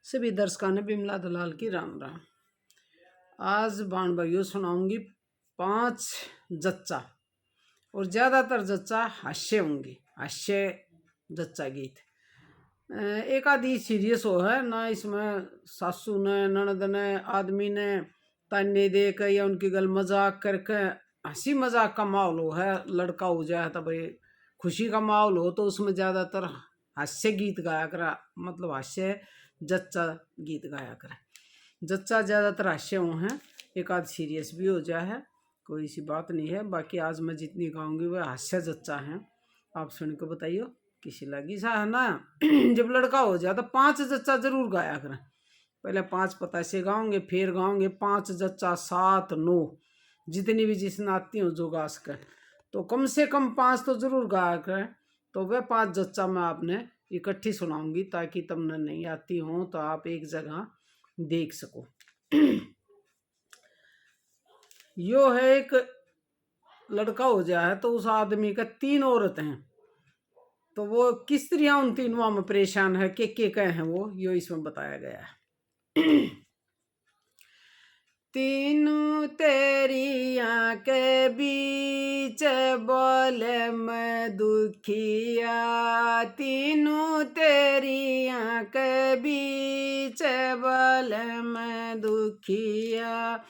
सभी दर्शकों ने बिमला दलाल की राम राम। आज बाण भाइयों सुनाऊंगी 5 जच्चा और ज़्यादातर जच्चा हास्य होंगी, हास्य जच्चा गीत। एक आधी सीरियस हो है ना, इसमें सासू ने ननद ने आदमी ने ताने दे के या उनकी गल मजाक करके हंसी मजाक का माहौल हो है। लड़का हो जाए तो भाई खुशी का माहौल हो तो उसमें ज़्यादातर हास्य गीत गाया करा, मतलब हास्य जच्चा गीत गाया करें। जच्चा ज़्यादातर हास्य हो हैं, एक आध सीरियस भी हो जाए है, कोई सी बात नहीं है। बाकी आज मैं जितनी गाऊंगी वह हास्य जच्चा हैं। आप सुन के बताइयो किसी लगी सा है ना। जब लड़का हो जाए तो 5 जच्चा जरूर गाया करें। पहले 5 पता से गाओगे, फिर गाओगे 5 जच्चा 7 9 जितनी भी जिसने आती हो जो गा सके, तो कम से कम 5 तो जरूर गाया करें। तो वह 5 जच्चा मैं आपने इकट्ठी सुनाऊंगी ताकि तुमने नहीं आती हो तो आप एक जगह देख सको। यो है एक लड़का हो जाए तो उस आदमी का 3 औरत हैं, तो वो किस तरह उन तीनों में परेशान है, के कहे हैं वो यो इसमें बताया गया है। तीनों तेरिया के बीच बोले मैं दुखिया, तीनों तेरिया के बीच बोले मैं दुखिया।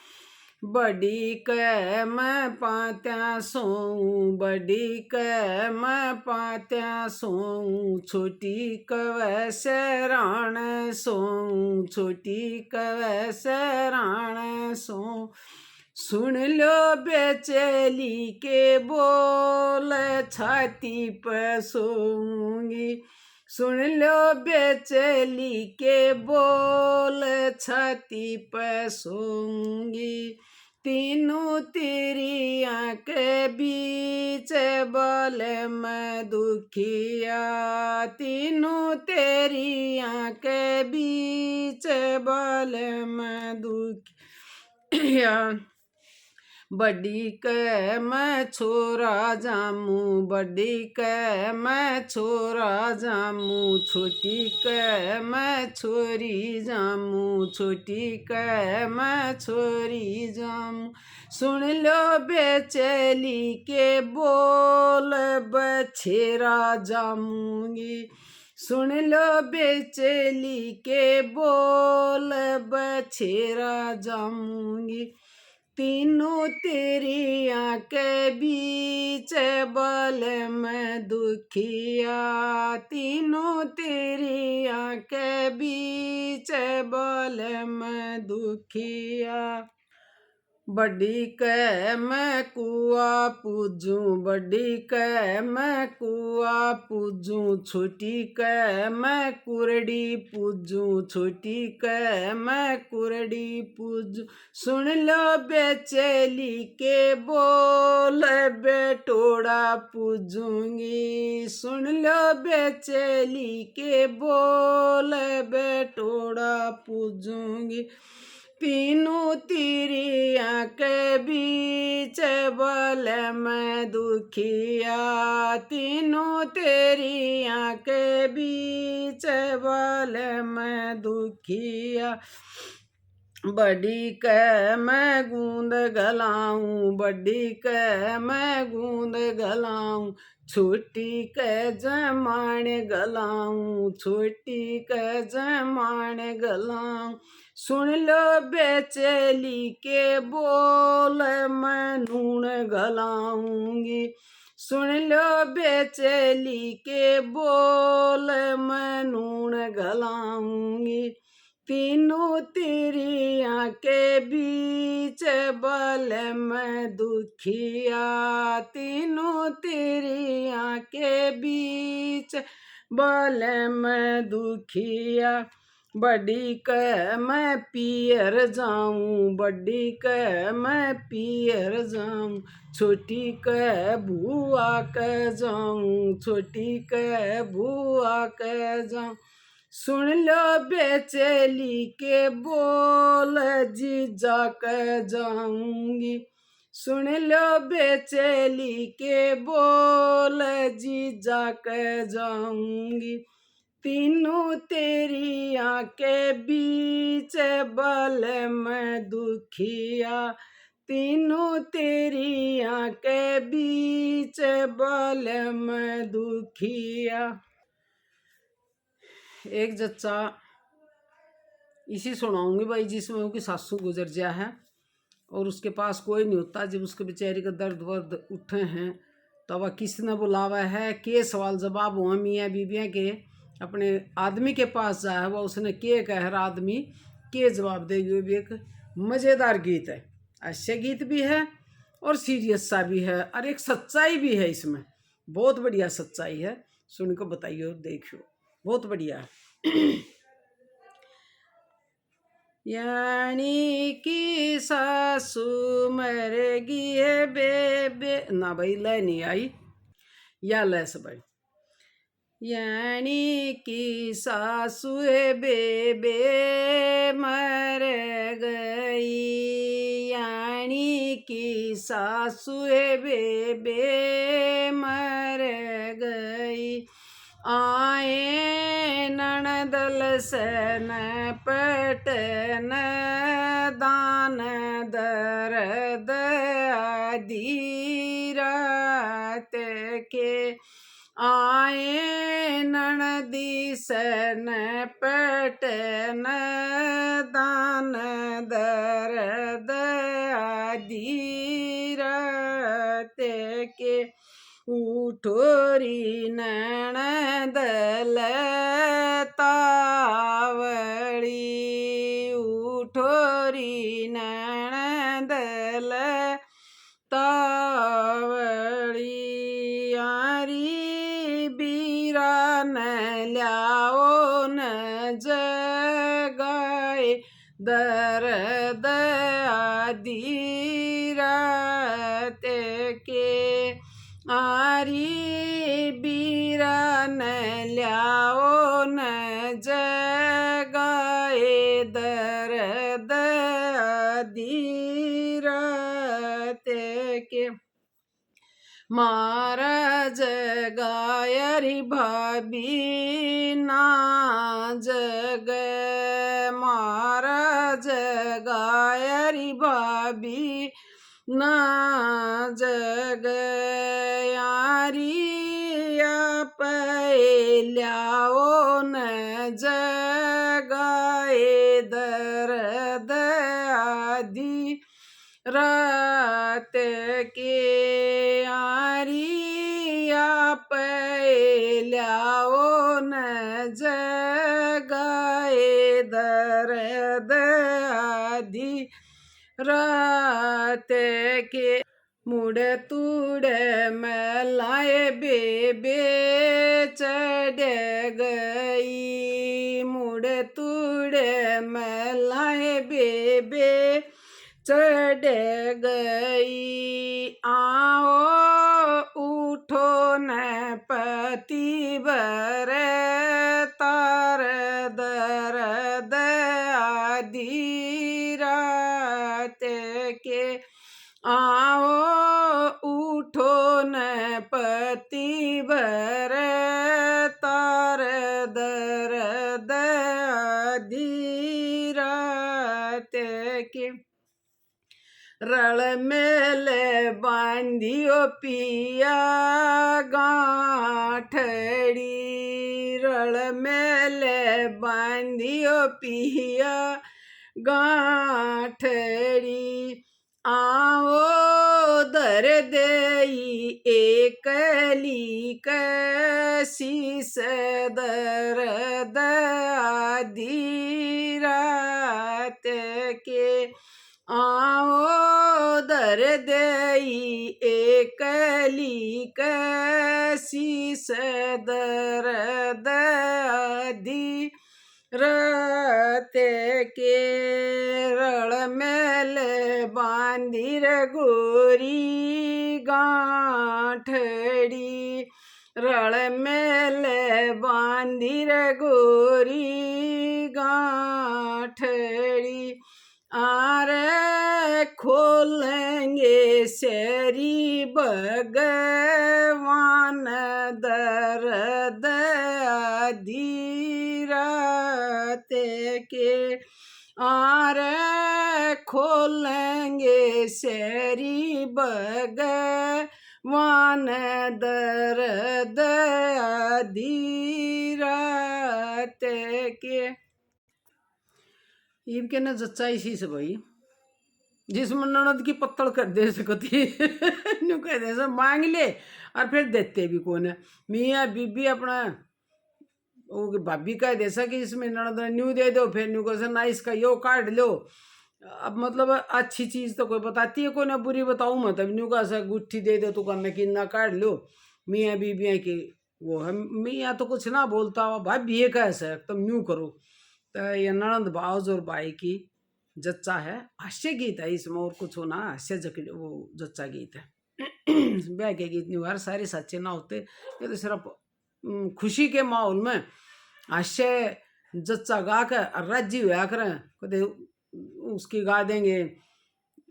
बड़ी के मैं पात्या सोऊं, बड़ी के मैं पात्या सोऊं, छोटी कवै से राण सोऊं, छोटी कवै से राण सोऊं। सुन लो बेचैली के बोल, छाती पे सोऊंगी, सुन लो बेचैली के बोल, छाती पे सोऊंगी। तीनों तेरिया के बीच बोले मैं दुखिया, तीनों तेरिया के बीच बोले मैं दुखिया। बड़ी के मैं छोरा जामू, बड़ी के मैं छोरा जामू, छोटी के मैं छोरी जामू, छोटी के मैं छोरी जामू। सुन लो बेचैली के बोल, बछेरा जामूंगी, सुन लो बेचैली के बोल, बछेरा जामूंगी। तीनों तेरिया के बीच बोल मैं दुखिया, तीनों तेरिया के बीच बोल मैं दुखिया। बड़ी के मैं कुआ पूजूं, बड़ी के मैं कुआ पूजूं, छोटी के मैं कुरड़ी पूजूं, छोटी के मैं कुरड़ी पूजूं। सुन लो बेचैली के बोल, बेटोड़ा पूजूंगी, सुन लो बेचैली के बोल, बेटोड़ा पूजूंगी। तीनों तेरिया के बीच बोले मैं दुखिया, तीनों तेरिया के बीच बोले मैं दुखिया। बड़ी के मैं गूंद गलाऊं, बड़ी के मैं गूंद गलाऊं, छोटी के जमाण गलाऊं, छोटी के जमाण गलाऊं। सुन लो बेचैली के बोल, मैं नून गलाऊंगी, सुन लो बेचैली के बोल, मैं नून गलाऊंगी। तीनों तेरिया के बीच बोल मैं दुखिया, तीनों तेरिया के बीच बोल मैं दुखिया। बड़ी के मैं पियर जाऊं, बड़ी के मैं पियर जाऊं, छोटी के भुआ के जाऊं, छोटी के भुआ के जाऊं। सुन लो बेचैली के बोल, जीजा के जाऊंगी, सुन लो बेचैली के बोल, जीजा के जाऊंगी। तीनों तेरी आंखें बीच बल में दुखिया, तीनों तेरी आंखें बीच बल में दुखिया। एक जच्चा इसी सुनाऊंगी भाई, जिसमें उसकी सासू गुजर गया है और उसके पास कोई नहीं होता। जब उसके बेचारे का दर्द वर्द उठे हैं तो वह किसने बुलावा है, के सवाल जवाब हुआ मियाँ बीबियाँ के अपने आदमी के पास जाए, वह उसने के कह रहा आदमी के जवाब देगी। वो भी एक मज़ेदार गीत है, अच्छे गीत भी है और सीरियस सा भी है और एक सच्चाई भी है इसमें, बहुत बढ़िया सच्चाई है। सुन को बताइए, देखियो, बहुत बढ़िया है। यानी कि सासू मरेगी है बेबे, ना भाई लय नहीं आई, या लय से भाई। यानी कि सासू बेबे मर गई, यानी कि सासू बेबे मर गई। आए ननदल सन पटन दान दर्द आदि रात के। आए ननदी सन पटन दान दर्द आदि रात के। उठोरी ननदल तावड़ी, उठोरी ननदल तावड़ी। यारी बीरा न ल्याओ न जगाए दर्द आदि रात के। आरी बीरा न ल्याओ न जगाए दर्द आदि रात के। मारा जगायरी भाभी ना जग, मारा जगायरी भाभी ना जग। यारी आप ल्याओ न जगाए दर्द आदि रात के। यारी आप ल्याओ न जगाए दर्द आदि रात के। मुड़ तुड़ मलाए बेबे चढ़ गई, मुड़ तुड़ मलाए बेबे चढ़ गई। आओ उठो न पति बर तार दर्द आदि रात के। आओ उठो न पति बर तार दर्द आदि रात के। रल मेल बांधियो पिया गांठड़ी, रल मेल बांधियो पिया गांठड़ी। आओ दर देई एकली कशीस दर्द आदि रात के। आओ दर देई एकली कशीस दर्द आदि रात के। रल मेल बांधिर गोरी गांठड़ी, रल मेल बांधिर गोरी गांठड़ी। आरे खोलेंगे शेरी भगवान दर्द आदि ते के आरे खोलेंगे शेरी बग वान दर्द धीरते के। इनके न जच्चा इसी से भाई जिसमें ननद की पत्तल कर दे सकती न्यू कह दे सब मांग ले और फिर देते भी कौन है। मियाँ बीबी अपना वो भाभी कह दे कि इसमें ननद न्यू दे दो, फिर न्यू कह ना इसका यो काट लो। अब मतलब अच्छी चीज तो कोई बताती है कोई ना, बुरी बताऊँ मैं तब न्यू कह गुट्ठी दे दो तो करना कि ना काट लो। मियाँ बीबियाँ की वो है, मियाँ तो कुछ ना बोलता हो, भाभी ये कैसे तुम न्यू करो। तो ये ननद भाउज और भाई की जच्चा है, हास्य गीत है इसमें और कुछ होना हास्य वो जच्चा गीत है। ब्याह के गीत नहीं यार सारे सच्चे ना होते, ये तो सिर्फ खुशी के माहौल में हास्य जच्चा गा कर राज्य हुआ करें। कदे उसकी गा देंगे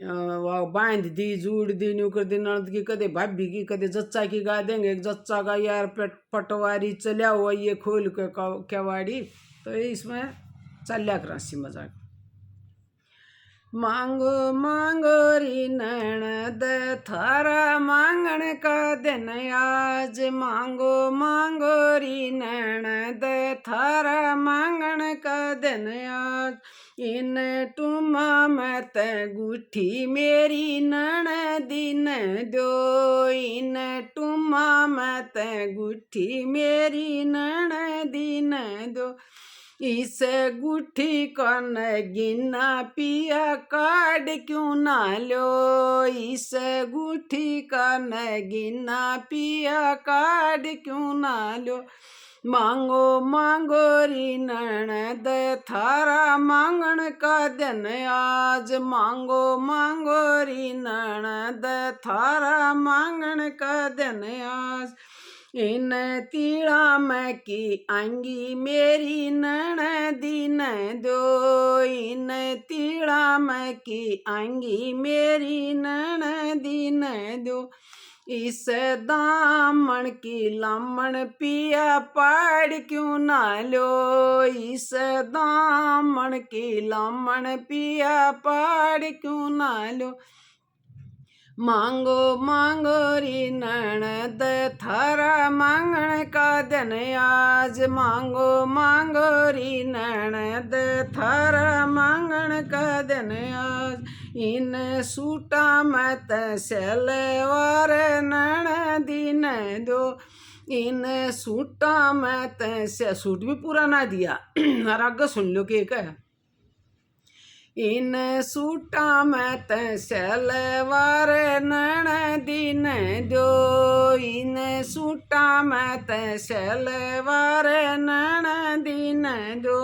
वह बांध दी जूड़ दी न्यू कर दी ननद की, कदे भाभी की कदे जच्चा की गा देंगे। एक जच्चा का यार पटवारी चलिया हुआ ये खोल के केवाड़ी, तो इसमें चलिया कर हंसी मजाक। मांगो मांगो री ननद थारा मांगण का दिन आज, मांगो मांगो री ननद थारा मांगण का दिन आज। इन टूमा मत गुठी मेरी ननदी न दो, इन टूमा मत गुठी मेरी ननदी न दो। इस गुठी कन गिना पिया काट क्यों ना लो, इस गुठी कन गिना पिया काट क्यों ना लो। मांगो मांगो री ननद थारा मांगण का दिन आज, मांगो मांगो री ननद थारा मांगण का दिन आज। इन तीड़ा में की आंगी मेरी ननदी न दो, इन तीड़ा में की आंगी मेरी ननदी न दो। इस दामन की लामण पिया पाड़ क्यों ना लो, इस दामन की लामण पिया पाड़ क्यों ना लो। मांगो मांगो री ननद थारा मांगण का दिन आज, मांगो मांगो री ननद थारा मांगण का दिन आज। इन सूटा मत सलवार ननदी न दो, इन सूटा मत सूट भी पूरा ना दिया और आगे सुन लो कि है। इन सूटा में सलवार ननदी न दो, इन सूटा में सलवार ननदी न दो।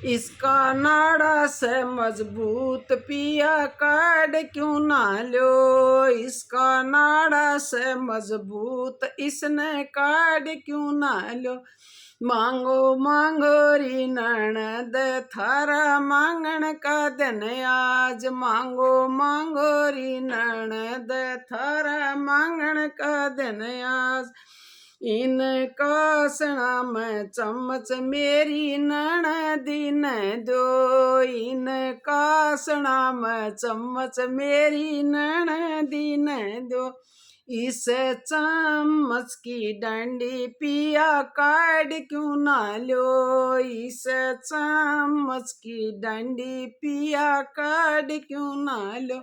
इसका नाड़ा से मजबूत पिया काट क्यों ना लो, इसका नाड़ा से मजबूत इसने काट क्यों ना लो। मांगो मांगो री ननद थारा मांगण का दिन आज, मांगो मांगो री ननद थारा मांगण का दिन आज। इन कासना में चम्मच मेरी ननदी न दो, इन कासना में चम्मच मेरी ननदी न दो। इस चम्मच की डंडी पिया काट क्यों ना लो, इस चम्मच की डंडी पिया काट क्यों ना लो।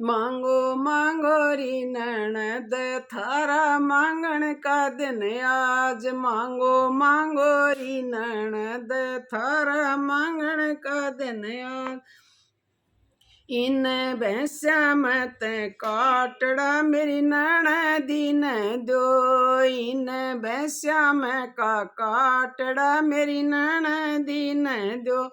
मांगो मांगो री ननद थारा मांगण का दिन आज, मांगो मांगो री ननद थारा मांगण का दिन आज। इन भैंसा मत काटड़ा मेरी ननदी न दो, इन भैंसा में का काटड़ा मेरी ननदी न दो।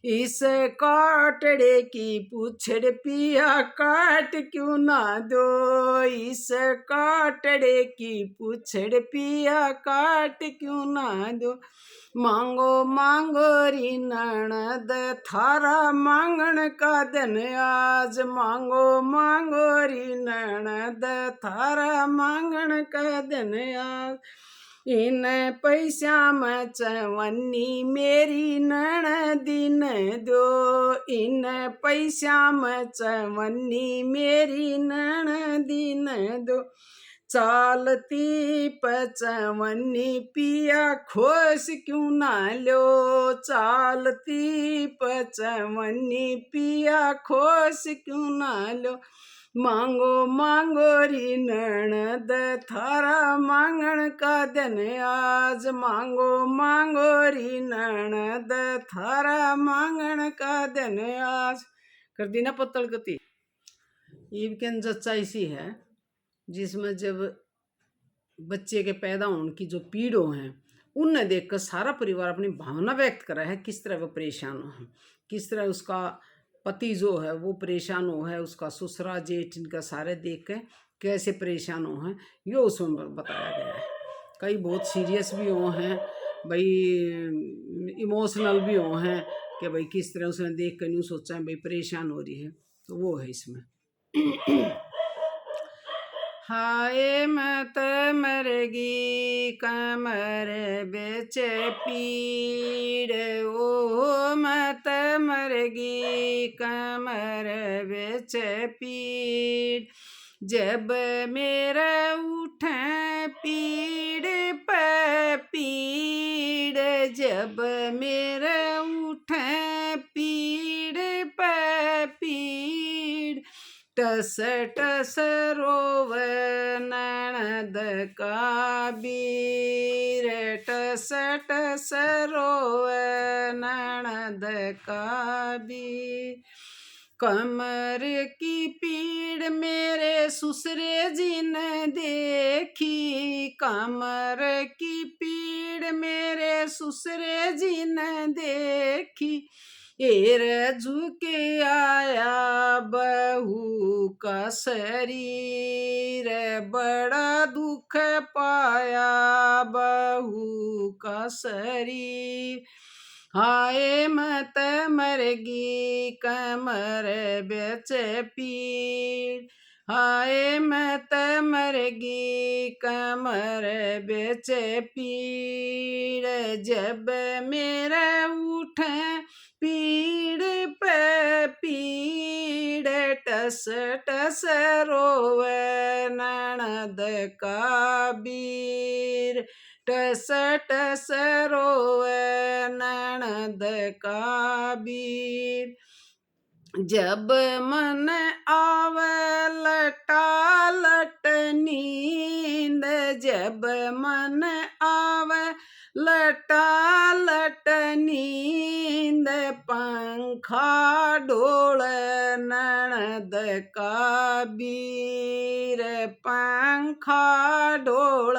इस काटड़े की पूछड़ पिया काट क्यों ना दो, इस काटड़े की पूछड़ पिया काट क्यों ना दो। मांगो मांगो री ननद थारा मांगण का दिन आज, मांगो मांगो री ननद थारा मांगण का दिन आज। इन पैसा में चवन्नी मेरी ननदिन दो, इन पैसा में चवन्नी मेरी ननदिन दो। चालती पचवन्नी पिया खोस क्यों ना लो, चालती पचवन्नी पिया खोस क्यों ना लो। मांगो मांगो री ननद थारा मांगण का दिन आज, मांगो मांगो री ननद थारा मांगण का दिन आज। कर दी ना पत्तल गति। ईब के जच्चा इसी है जिसमें जब बच्चे के पैदा होने की जो पीड़ों हैं उन्हें देखकर सारा परिवार अपनी भावना व्यक्त कर रहा है, किस तरह वो परेशान हो, किस तरह उसका पति जो है वो परेशान हो है, उसका ससुरा जेठ इनका सारे देख के कैसे परेशान हो हैं, ये उसमें बताया गया है। कई बहुत सीरियस भी हो हैं भाई, इमोशनल भी हो हैं कि भाई किस तरह उसने देख कर नहीं सोचा है भाई परेशान हो रही है, तो वो है इसमें। हाय मत मरगी कमर बेचे पीड़, ओ मत मरगी कमर बेचे पीड़। जब मेरा उठे पीड़ पे पीड़, जब मेरा उठे पीड़ पे पीड़। टस टस रोवे ननद का बीर, टस टस रोवे ननद का बीर। कमर की पीड़ मेरे ससुरे जी ने देखी, कमर की पीड़ मेरे ससुरे जी ने देखी। एर झुके आया बहू का शरीर, बड़ा दुख पाया बहू का शरीर। हाय मत मरगी कमर बेचे पीड़, हाय मत मरगी कमर बेचे पीड़। जब मेरा उठे पीड़ पे पीड़, टस टस रोवे ननद का बीर, टस टस रोवे ननद का बीर। जब मन आवे लटा लट नींद, जब मन आवे लटा लट नींद। पंखा डोल ननद का बीर, पंखा डोल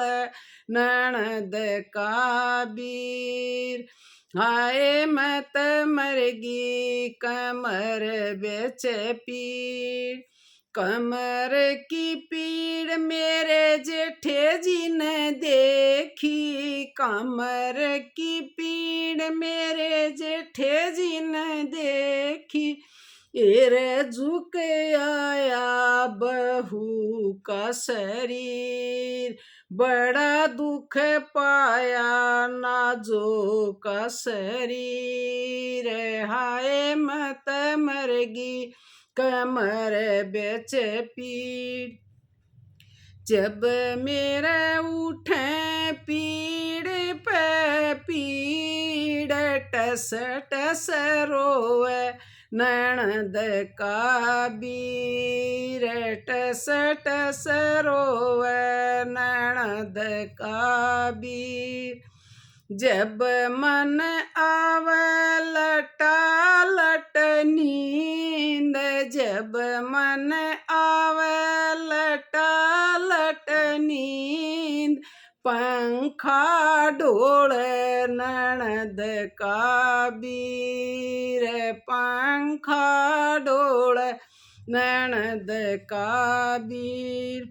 ननद का बीर। हाय मत मरगी कमर बेचे पीड़, कमर की पीड़ मेरे जेठे जी ने देखी, कमर की पीड़ मेरे जेठे जी ने देखी। एर झुक आया बहू का शरीर, बड़ा दुख पाया नाजो का शरीर। हाय मत मरगी कमर बेचे पीड़, जब मेरा उठे पीड़ पे पीड़। टस टस रोवे ननद का बीर, टस टस रोवे ननद का बीर। जब मन आवे लटा लट नींद, जब मन आवे लटा लट नींद। पंखा डोल ननद का बीर, पंखा डोल ननद का बीर।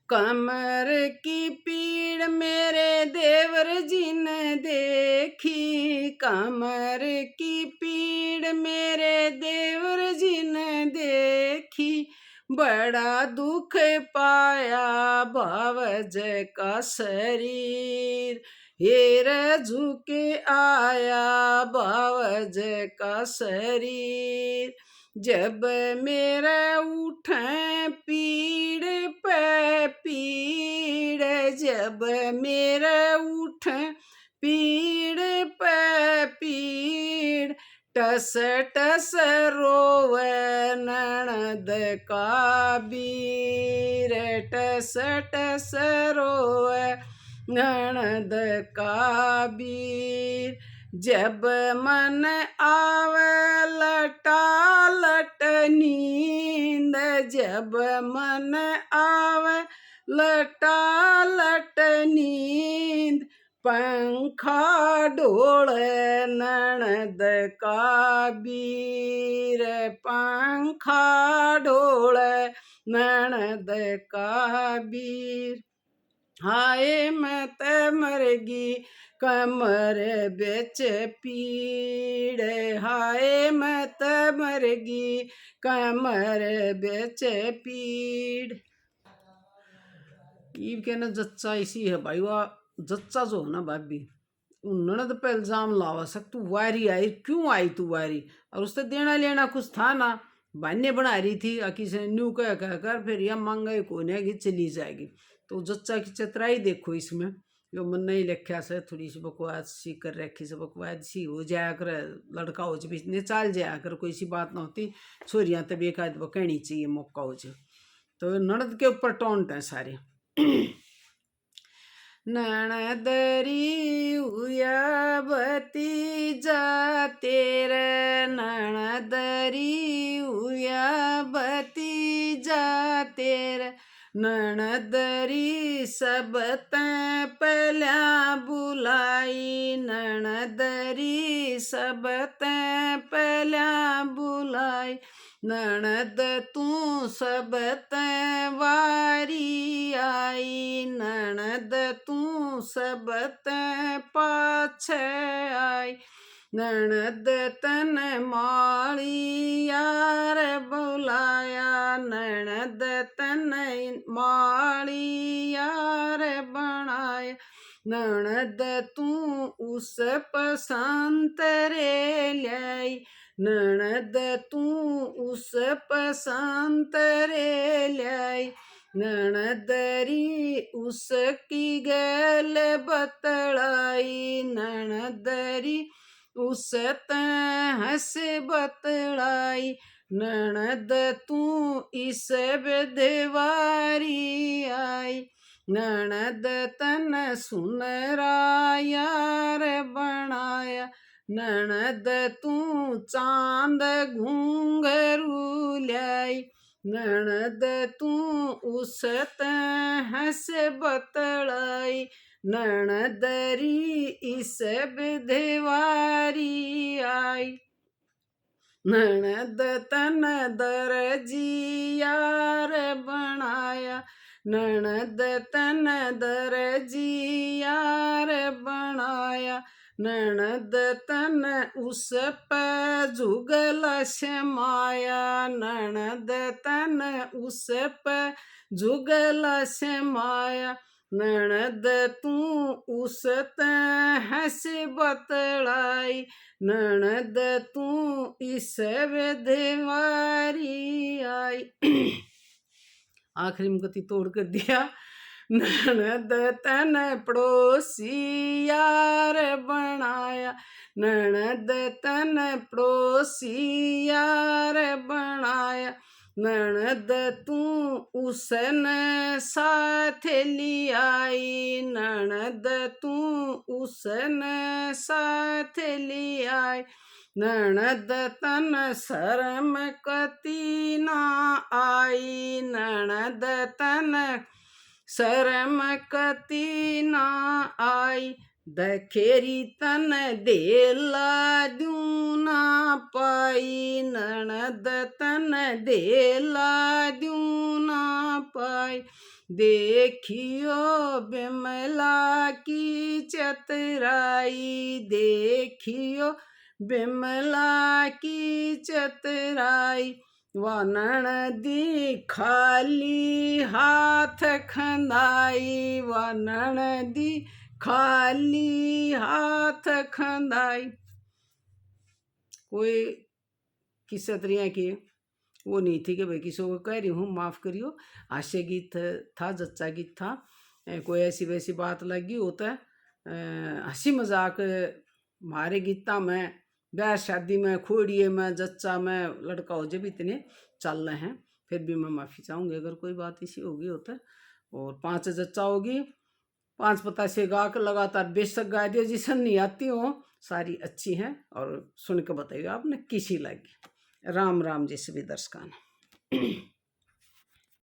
कमर की पीड़ मेरे देवर जी ने देखी, कमर की पीड़ मेरे देवर जी ने देखी। बड़ा दुख पाया भावज का शरीर, हेर झुके आया भावज का शरीर। जब मेरा उठे पीड़ पे पीड़, जब मेरा उठे पीड़ पे पीड़, टस टस रोवे ननद का बीर, टस टस रोवे ननद का बीर। जब मन आवे लटा लट नींद, जब मन आवे लटा लट नींद, पंखा डोले ननद का बीर, पंखा डोले ननद का बीर। हाय मैं ते मरगी कमर बेच पीड़, हाय मैं ते मरगी कमर बेच पीड़। ईब के ना जच्चा इसी है भाई, वह जच्चा जो है ना भाभी, ननद पे इल्जाम लावा सक तू वारी आई, क्यों आई तू वारी, और उससे देना लेना कुछ था ना, बहाने बना रही थी किसी ने न्यू कह कर फिर यह महंगाई को नहीं चली जाएगी। तो जच्चा की चतराई देखो इसमें, जो मन नहीं लिखा से थोड़ी सी बकवास सी कर रखी से, बकवास सी हो जाया कर, लड़का हो जाए ने चाल जाया कर, कोई सी बात ना होती, छोरियाँ तब एक आध कहनी चाहिए मौका हो जाए। तो ननद के ऊपर टोंट है सारे। ननदरी हुआ भतीजा तेरे, ननदरी हुआ भतीजा तेरे, ननदरी सब तैं पहला बुलाई, ननदरी सब तैं पहला बुलाई, ननद तू सब तैं वारी आई, ननद तू सब तैं पाछे आई, ननद तन माली यार बुलाया, ननद तन माली यार बनाया, ननद तू उस पसंद रे लाई, ननद तू उस पसंद रे लाई, ननदरी उसकी गैल बतलाई, ननदरी उस हंस बतलाई, ननद तू इस बेदवारी आई, ननद तन सुनरा यार बनाया, ननद तू चांद घूंघरू लाई, ननद तू उस हंस बतलाई, ननदरी इस बेदवारी आई, ननद तन दरजी यार बनाया, ननद तन दरजी यार बनाया, ननद तन उस पे जुगल समाया, ननद तन उस पे जुगल समाया, ननद तू उस हंस बतलाई, ननद तू इस बेदवारी आई। आखिरी में गति तोड़ कर दिया। ननद तन पड़ोसी यार बनाया, ननद तन पड़ोसी यार बनाया, ननद तू उसन साथ लियाई, ननद तू उसन साथ लियाई, ननद तन शर्म कती ना आई, ननद तन शर्म कती ना आई, दखेरी तन देला दूँ ना पाई, ननद तन देला दूँ ना पाई, देखियो बिमला की चतुराई, देखियो बिमला की चतुराई, वानण दी खाली हाथ खंदाई, वानण दी खाली हाथ खंदाई। कोई किस्सा तरिया की वो नहीं थी कि भाई किसी को कह रही हूँ, माफ़ करियो। हास्य गीत था, जच्चा गीत था। कोई ऐसी वैसी बात लगी होता है, हंसी मजाक हमारे गीता में, ब्याह शादी में, खोड़िए में, जच्चा में, लड़का हो जब इतने चल रहे हैं। फिर भी मैं माफ़ी चाहूँगी अगर कोई बात इसी होगी होता है। और 5 जच्चा होगी, 5 पता से गा कर लगातार बेशक गा दिया, जिसन नहीं आती हो सारी अच्छी हैं। और सुन के बताइए आपने किसी लगी। राम राम जी सभी दर्शकों।